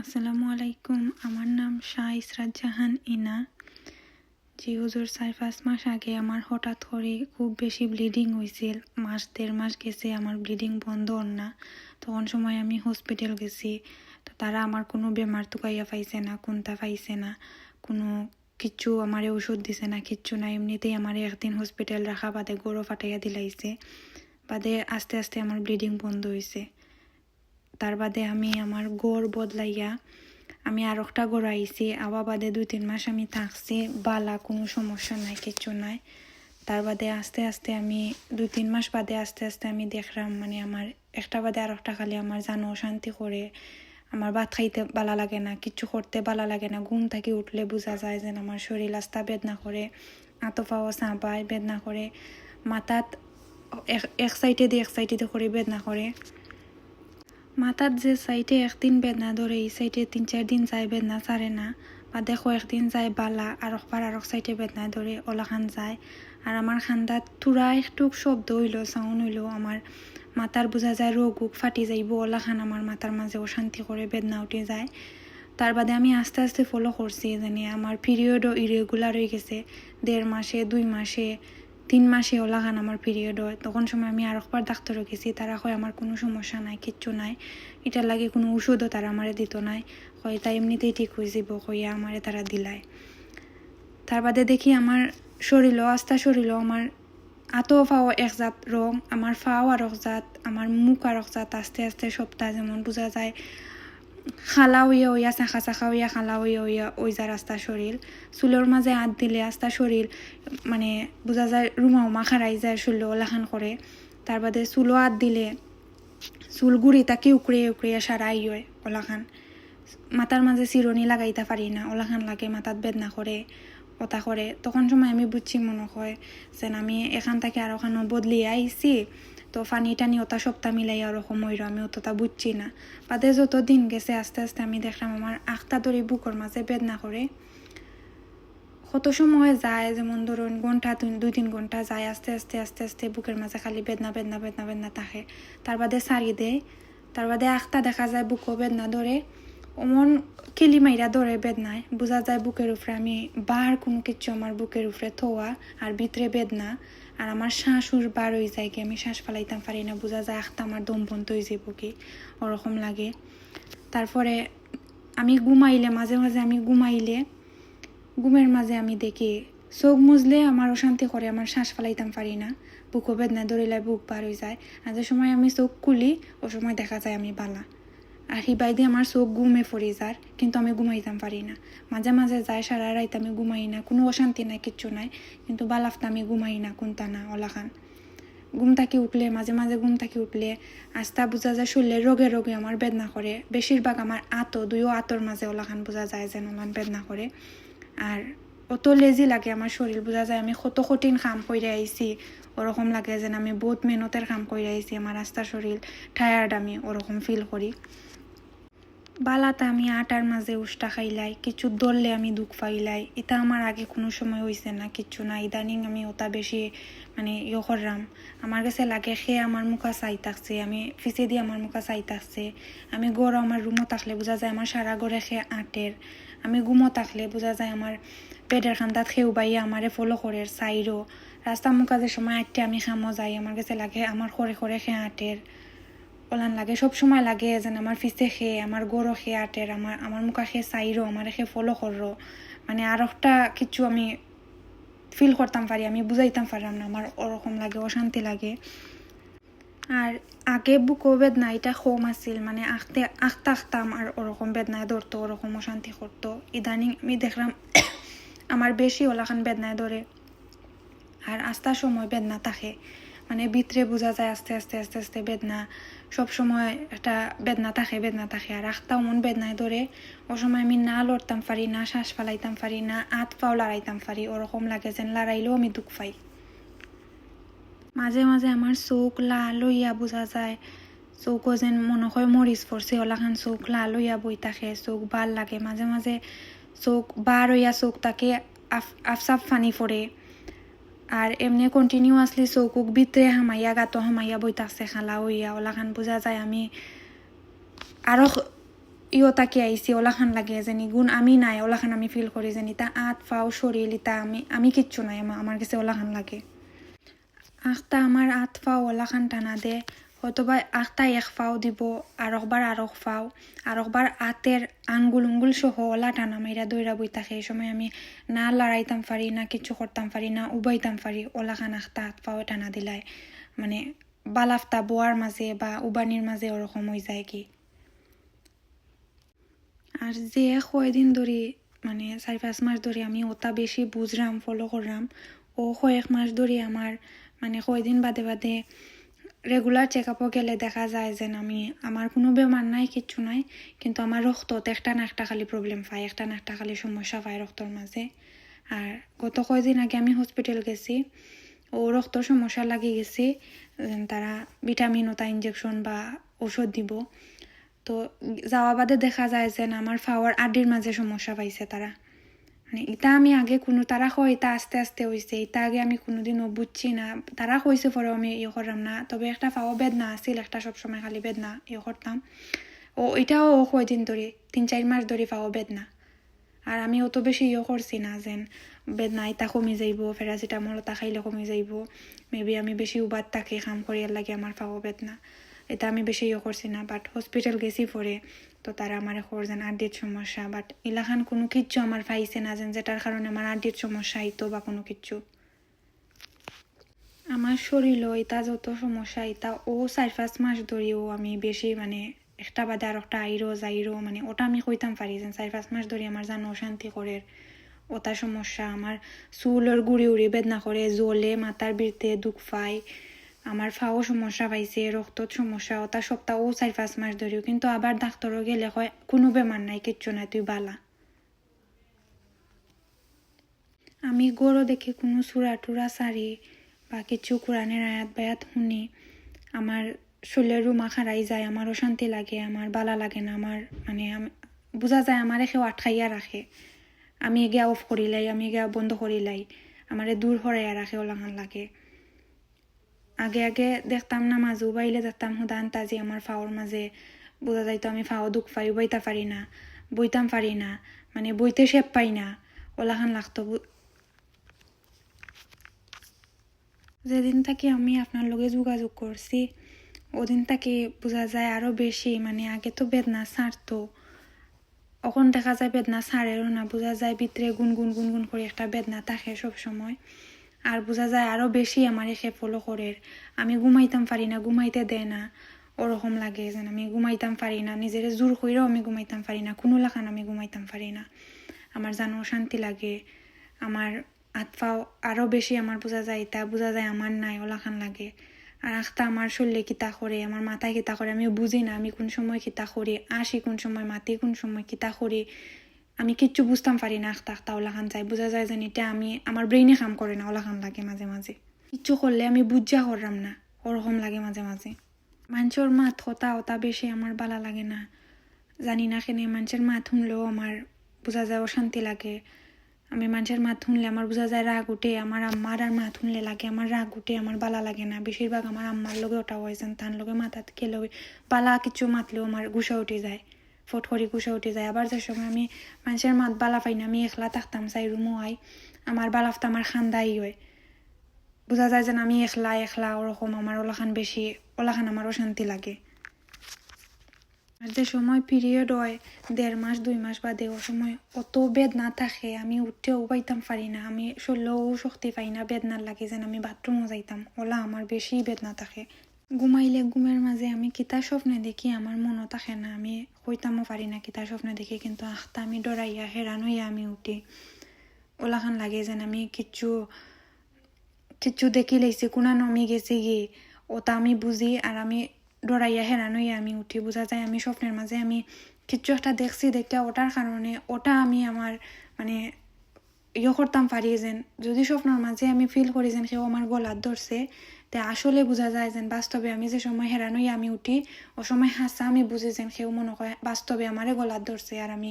আসসালামু আলাইকুম। আমার নাম শাহ ইসরাত জাহান ইনা। জি হুজুর, 4-5 মাস আগে আমার হঠাৎ করে খুব বেশি ব্লিডিং হয়েছিল। 1-1.5 মাস গেছে আমার ব্লিডিং বন্ধ না। তখন সময় আমি হসপিটাল গেছি, তো তারা আমার কোনো বেমার তুকাইয়া পাইছে না, কোনটা পাইছে না, কোনো কিচ্ছু আমারে ওষুধ দিছে না, কিচ্ছু না। এমনিতেই আমার একদিন হসপিটাল রাখা বাদে গরু ফাটাইয়া দিলাইছে, বাদে আস্তে আস্তে আমার ব্লিডিং বন্ধ হয়েছে। তার বাদে আমি আমার গড় বদলাইয়া আমি আর একটা গড় আইছি, আবার বাদে 2-3 মাস আমি থাকছি, বালা কোনো সমস্যা নাই, কিচ্ছু নাই। তার বাদে আস্তে আস্তে আমি 2-3 মাস বাদে আস্তে আস্তে আমি দেখলাম মানে আমার একটা বাদে আর একটা খালি আমার জানো অশান্তি করে, আমার ভাত খাইতে ভালো লাগে না, কিচ্ছু করতে ভালো লাগে না। ঘুম থেকে উঠলে বোঝা যায় যেন আমার শরীর আস্তা বেদনা করে, আতো পাওয়া চাপায় বেদনা করে, মাথাত এক সাইডে দিয়ে এক সাইডে করে বেদনা করে। মাথার যে সাইডে একদিন বেদনা ধরে এই সাইডে 3-4 দিন যায় বেদনা ছাড়ে না, বা দেখো একদিন যায় বালা আর একবার আর এক সাইডে বেদনা ধরে ওলাখান যায়। আর আমার খান্দাত তুরা একটু শব্দ হইলো, সাউন্ড হইলো, আমার মাথার বোঝা যায় রোগ ফাটি যাইব, ওলাখান আমার মাথার মাঝে অশান্তি করে বেদনা উঠে যায়। তার বাদে আমি আস্তে আস্তে ফলো করছি জানি আমার পিরিয়ডও ইরেগুলার হয়ে গেছে। 1.5 মাসে 2 মাসে 3 মাসে ওলাখান আমার পিরিয়ড হয়। তখন সময় আমি আর একবার ডাক্তারও গেছি, তারা কয় আমার কোনো সমস্যা নাই, কিচ্ছু নাই, এটার লাগে কোনো ওষুধও তারা আমারে দিত নাই, কয় তাই এমনিতেই ঠিক হয়ে যাব কইয়া আমারে তারা দিলায়। তার বাদে দেখি আমার শরীরও আস্তা শরীরও আমার আতো ফাও একজাত রং, আমার ফাও আর একজাত, আমার মুখ আর একজাত, আস্তে আস্তে সপ্তাহ যেমন বোঝা যায় খালা হইয়া হইয়া চাখা চাখা হইয়া খালা হইয়া হইয়া ওই যা রাস্তা শরীর, চুলোর মাঝে হাত দিলে আস্তা শরীর মানে বোঝা যায় রুমা উমা খারাই যায়, শরীর ওলাখান করে। তার বাদে চুলো হাত দিলে চুল গুড়ি তাকে উকড়ে উকড়ে সারাই হয় ওলাখান। মাথার মাঝে চিরনি লাগাইতে পারি না, ওলাখান লাগে, মাথাত বেদনা করে, ওটা করে। তখন সময় আমি বুঝছি মনে হয় যেন আমি এখান থেকে আর ওখানে বদলিয়ে আইছি, তো ফানি টানি ওটা সপ্তাহ মিলাই ওরকম হইল, আমি অতটা বুঝছি না। বাদে যত দিন গেছে আস্তে আস্তে আমি দেখলাম আমার আখটা ধরে বুকর মাঝে বেদনা করে। কত সময় যায়, যেমন ধরুন ঘন্টা 2-3 ঘন্টা যায়, আস্তে আস্তে আস্তে আস্তে বুকের মাঝে খালি বেদনা বেদনা বেদনা বেদনা থাকে। তার বাদে সারি দেয়, তার বাদে আখটা দেখা যায় বুকও বেদনা ধরে, অমন কিলি মাইরা ধরে বেদনায়, বোঝা যায় বুকের উপরে আমি বাহার কোনো কিছু আমার বুকের উপরে থোয়া, আর ভিতরে বেদনা। আর আমার শ্বাসুর বার হয়ে যায় কি, আমি শ্বাস ফেলাইতাম পারি না, বোঝা যায় আখটা আমার দম বন্ধ হয়ে যাবো কি, ওরকম লাগে। তারপরে আমি ঘুমাইলে মাঝে মাঝে আমি ঘুমাইলে ঘুমের মাঝে আমি দেখি চোখ মুজলে আমার অশান্তি করে, আমার শ্বাস ফেলাইতাম পারি না, বুকও বেদনা ধরিলে বুক বার হয়ে যায়। আর যে সময় আমি চোখ খুলি ও সময় দেখা যায় আমি বালা। আর হিবাই দিয়ে আমার চোখ ঘুমে পড়ে যার, কিন্তু আমি ঘুমাইতাম পারি না। মাঝে মাঝে যায় সারা রাত আমি ঘুমাই না, কোনো অশান্তি নাই, কিচ্ছু নাই, কিন্তু বালাফটা আমি ঘুমাই না, কোনটা না ওলাখান। ঘুম থাকি উঠলে মাঝে মাঝে ঘুম থাকি উঠলে আস্তা বোঝা যায় শরীরে রোগে রোগে আমার বেদনা করে। বেশিরভাগ আমার দুইও আতর মাঝে ওলাখান বোঝা যায় যেন ওলান বেদনা করে। আর অত লেজি লাগে আমার শরীর, বোঝা যায় আমি কত কঠিন কাম করে আইছি, ওরকম লাগে যেন আমি বহুত মেহনতের কাম করে আইছি, আমার আস্তা শরীর টায়ার্ড, আমি ওরকম ফিল করি। বালাতা আমি আটার মাঝে উষ্টা খাইলাই, কিছু দললে আমি দুঃখ পাইলাই, এটা আমার আগে কোনো সময় হয়েছে না, কিচ্ছু না। ইদানিং আমি ওটা বেশি মানে করলাম, আমার কাছে লাগে খেয়ে আমার মুখা চাই থাকছে, আমি ফিসে দিয়ে আমার মুখা চাই থাকছে। আমি গড় আমার রুমও থাকলে বোঝা যায় আমার সারা গড়ে খেয়ে আটের, আমি ঘুমো থাকলে বোঝা যায় আমার পেটের খান্দাত খেউ বাইয়া আমারে ফলো করে চাইরও। রাস্তা মুখা যে সময় আটটে আমি খামো যাই, আমার কাছে লাগে আমার খরে খরে খেয়ে আটের ওলান লাগে, সব সময় লাগে যেন আমার ফিসে খেয়ে আমার গরো খেয়ে আটের, আমার মুখা খেয়ে চাইরো, আমার খেয়ে ফলো করো। মানে আর একটা কিছু আমি ফিল করতাম পারি, আমি বুঝাইতাম পারলাম না, আমার ওরকম লাগে, অশান্তি লাগে। আর আগে বুকও বেদনা এটা কম আছিল, মানে আখতে আখতাম আর ওরকম বেদনায় ধরতো, ওরকম অশান্তি করতো। ইদানিং আমি দেখলাম আমার বেশি ওলাখান বেদনায় ধরে, আর আস্তার সময় বেদনা থাকে, মানে ভিতরে বোঝা যায় আস্তে আস্তে আস্তে আস্তে বেদনা, সব সময় একটা বেদনা থাকে। আর আখটাও মন বেদনায় ধরে, ও সময় আমি না লড়তাম পারি না, শ্বাস ফালাইতাম পারি না, হাত পাও লড়াইতাম পারি, ওরকম লাগে যেন লড়াইলেও আমি দুঃখ পাই। মাঝে মাঝে আমার চোখ লাল হইয়া বোঝা যায়, চোখও যেন মনে হয় মরিচ পড়ছে, ওলাখান চোখ লাল হইয়া বই থাকে, চোখ ভাল লাগে। মাঝে মাঝে চোখ বার হইয়া চোখ তাকে আফসাফ ফানি পড়ে। আর এমনি কন্টিনিউয়াসলি চৌকুক ভিতরে হামাইয়া গাতো হামাইয়া বইতাছে খালা হইয়া, ওলাখান বোঝা যায় আমি আরো ইও তাকে আইসি ওলাখান লাগে জানি গুণ আমি নাই ওলাখান আমি ফিল করি জানি তা আত ফাও শরীর ইতা আমি কিচ্ছু নাই আমার কাছে ওলাখান লাগে আখটা আমার আত ফাও ওলাখান টানা দে হয়তোবা আখটা এক ফাও দিব আরেকবার আরেক ফাও আরেকবার আতের আঙ্গুল সহ ওলা টানা মাইরা দৈরা বই থাকে এই সময় আমি না লড়াইতাম পারি না কিছু করতাম পারি না উবাইতাম পারি ওলাখান আখটা আত ফাও টানা দিলাই মানে বালাফটা বোয়ার মাঝে বা উবানির মাঝে ওরকম হয়ে যায় কি আর যে কয়দিন ধরে মানে 4-5 মাস ধরে আমি ওটা বেশি বুঝলাম ফলো করলাম ও কয়েক মাস ধরে আমার মানে কয়দিন বাদে রেগুলার চেক আপও গেলে দেখা যায় যে আমি আমার কোনো বেমার নাই কিচ্ছু নাই কিন্তু আমার রক্ততে একটা না একটা খালি প্রবলেম পাই একটা না একটা খালি সমস্যা পাই রক্তর মাঝে আর গত কয়দিন আগে আমি হসপিটাল গেছি ও রক্ত সমস্যা লাগি গেছি তারা ভিটামিন ওটা ইঞ্জেকশন বা ওষুধ দিব তো যাওয়া বাদে দেখা যায় যে আমার ফাওয়ার আডির মাঝে সমস্যা পাইছে তারা মানে এটা আমি আগে কোনো তারা কয় এটা আস্তে আস্তে হয়েছে এটা আগে আমি কোনোদিনও বুঝছি না তারা কইছে পরেও আমি করলাম না তবে একটা ফাও বেদনা আছিল একটা সবসময় খালি বেদনা করতাম ও এটাও কয়দিন ধরে 3-4 মাস ধরে ফাও বেদনা আর আমি অত বেশি করছি না যেন বেদনা এটা কমে যাইব প্যারাসিটামল ওটা খাইলে কমে যাইব মেবি আমি বেশি উবাদ তাকে কাম করিয়ার লাগে আমার ফাও বেদনা এটা আমি বেশি করছি না বাট হসপিটাল গেছি পরে তো তারা আমার যেন আড্ডির সমস্যা বাট ইলাখান কোনো কিচ্ছু আমার পাইছে না যেন যেটার কারণে আমার আড্ডির সমস্যা আইতো বা কোনো কিচ্ছু আমার শরীরও এটা যত সমস্যা এটা ও 4-5 মাস ধরেও আমি বেশি মানে একটা বাদে আর একটা যাইরো মানে ওটা আমি কইতাম পারি যে 4-5 মাস ধরে আমার জানো অশান্তি করে ওটা সমস্যা আমার চুলের গুড়ি উড়ি বেদনা করে জ্বলে মাথার বিরতে দুঃখ পাই আমার ফাও সমস্যা পাইছে রক্তত সমস্যা ওটা সপ্তাহ 4-5 মাস ধরেও কিন্তু আবার ডাক্তারও গেলে হয় কোনো বেমার নাই কিচ্ছু নাই তুই বালা আমি গরো দেখে কোনো চূড়া টুরা সারি বা কিছু কোরআনের আয়াত বায়াত শুনি আমার শরীরের রুমা খারাই যায় আমার অশান্তি লাগে আমার বালা লাগে না আমার মানে বোঝা যায় আমার কেউ আটকাইয়া রাখে আমি এগিয়া অফ করিলাই আমি এগিয়া বন্ধ করিলাই আমার দূর হরাইয়া রাখে ওলাখান লাগে আগে দেখতাম না মাজু বাইলে দেখতাম হুদান তাজি আমার ফাওয়ার মাঝে বোঝা যাইতো আমি ফাও দুঃখ পাই বইতা পারি না বইতাম পারি না মানে বইতে শেপ পাই না ওলাখান লাগতো যেদিন থেকে আমি আপনার লগে যোগাযোগ করছি ওদিন থেকে বোঝা যায় আরো বেশি মানে আগে তো বেদনা ছাড়তো এখন দেখা যায় বেদনা ছাড়েরও না বোঝা যায় ভিতরে গুনগুন করে একটা বেদনা থাকে সব সময় আর বোঝা যায় আরো বেশি আমার এসে ফলো করে আমি ঘুমাইতাম পারি না ঘুমাইতে দেয় না ওরকম লাগে যেন আমি ঘুমাইতাম পারি না নিজের জোর কইরাও আমি ঘুমাইতাম পারি না কোনো লাখান আমি ঘুমাইতাম পারি না আমার জানো শান্তি লাগে আমার আত্মাও আরো বেশি আমার বোঝা যায় এটা বোঝা যায় আমার নাই ওলাখান লাগে আর আখটা আমার শরীরে কিতা করে আমার মাথায় কিতা করে আমি বুঝি না আমি কোন সময় কিতা করি আসি কোন সময় মাতি কোন সময় কিতা করি আমি কিচ্ছু বুঝতাম পারি না আখটা ওলাখান যায় বোঝা যায় যেন এটা আমি আমার ব্রেইনে কাম করে না ওলাখান লাগে মাঝে মাঝে কিচ্ছু করলে আমি বুঝা করলাম না ওরকম লাগে মাঝে মাঝে মানুষের মাত হতা ওটা বেশি আমার বালা লাগে না জানি না কেন মানুষের মাত শুনলেও আমার বোঝা যায় অশান্তি লাগে আমি মানুষের মাত শুনলে আমার বোঝা যায় রাগ উঠে আমার আম্মার আর মাত শুনলে লাগে আমার রাগ উঠে আমার বালা লাগে না বেশিরভাগ আমার আম্মার লগে ওটা হয়েছেন তার লগে মাথাত খেলে বালা কিছু মাতলেও আমার গুছা উঠে যায় ফট করে গুছা উঠে যায় আবার যে সময় আমি মানুষের মাত বালা পাই না আমি একলা থাকতাম চাই রুমও আই আমার বালাফটা আমার খান্দাই হয় বোঝা যায় যেন আমি একলা ওরকম আমার ওলাখান বেশি ওলাখান আমার অশান্তি লাগে আর যে সময় পিরিয়ড হয় 1.5 মাস 2 মাস বাদে ও সময় অত বেদনা থাকে আমি উঠতেও পাইতাম পারি না আমি শরীরেও শক্তি পাই না বেদনার লাগে যেন আমি বাথরুমও যাইতাম ওলা আমার বেশি বেদনা থাকে ঘুমাইলে ঘুমের মাঝে আমি কিতা স্বপ্নে দেখি আমার মনও থাকে না আমি কইতামও পারি না কিতা স্বপ্নে দেখি কিন্তু আখতা আমি ডরাইয়া হেরান হইয়া আমি উঠি ওলাখান লাগে যেন আমি কিচ্ছু দেখি লাইছি কোনা নমি গেছে গিয়ে ওটা আমি বুঝি আর আমি ডরাইয়া হেরান হইয়া আমি উঠি বোঝা যায় আমি স্বপ্নের মাঝে আমি কিচ্ছু একটা দেখছি দেখে ওটার কারণে ওটা আমি আমার মানে করতাম পারি যেন যদি স্বপ্নের মাঝে আমি ফিল করি যেন কেউ আমার গলার ধরছে তে আসলে বোঝা যায় যেন বাস্তবে আমি যে সময় হেরান হইয়া আমি উঠি ও সময় হাসা আমি বুঝি যেন কেউ মনে করে বাস্তবে আমারে গলার ধরছে আর আমি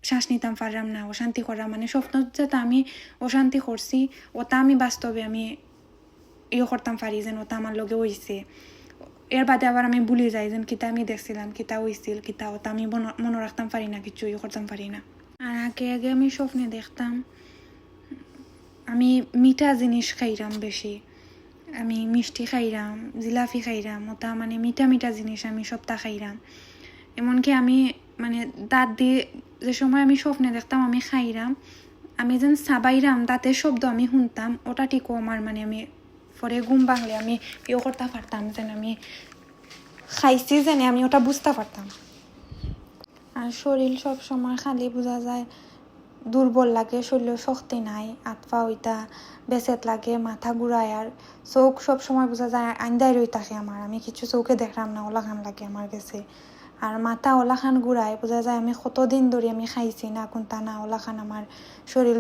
শ্বাস নিতাম পারলাম না অশান্তি করা মানে স্বপ্ন যেটা আমি অশান্তি করছি ওটা আমি বাস্তবে আমি করতাম পারি যেন ওটা আমার লগে হয়েছে এর বাদে আবার আমি ভুলে যাই যেন কিতা আমি দেখছিলাম, কিতা হইছিল, কিতা ওটা আমি মনে রাখতাম পারি না, কিছু করতাম পারি না। আর আগে আগে আমি স্বপ্নে দেখতাম আমি মিঠা জিনিস খাইরাম বেশি, আমি মিষ্টি খাইরাম, জিলাপি খাইরাম, ওটা মানে মিঠা মিঠা জিনিস আমি সবটা খাইরাম। এমনকি আমি মানে দাঁত দিয়ে যে সময় আমি স্বপ্নে দেখতাম আমি খাইরাম, আমি যেন সাবাইরাম দাঁতের শব্দ আমি শুনতাম, ওটা ঠিকও আমার মানে আমি পরে ঘুম ভাঙলে আমি করতে পারতাম যেন আমি খাইছি, যেন আমি ওটা বুঝতে পারতাম। আর শরীর সব সময় খালি বোঝা যায় দুর্বল লাগে, শরীরে শক্তি নাই, আতপা ওইটা বেসেত লাগে, মাথা ঘুরায়, আর চোখ সব সময় বোঝা যায় আন্দাই রই থাকে আমার, আমি কিছু চোখে দেখলাম না ওলাখান লাগে আমার কাছে। আর মাথা ওলাখান ঘুরায় বোঝা যায় আমি কতদিন ধরে আমি খাইছি না কোনটা না ওলাখান আমার শরীর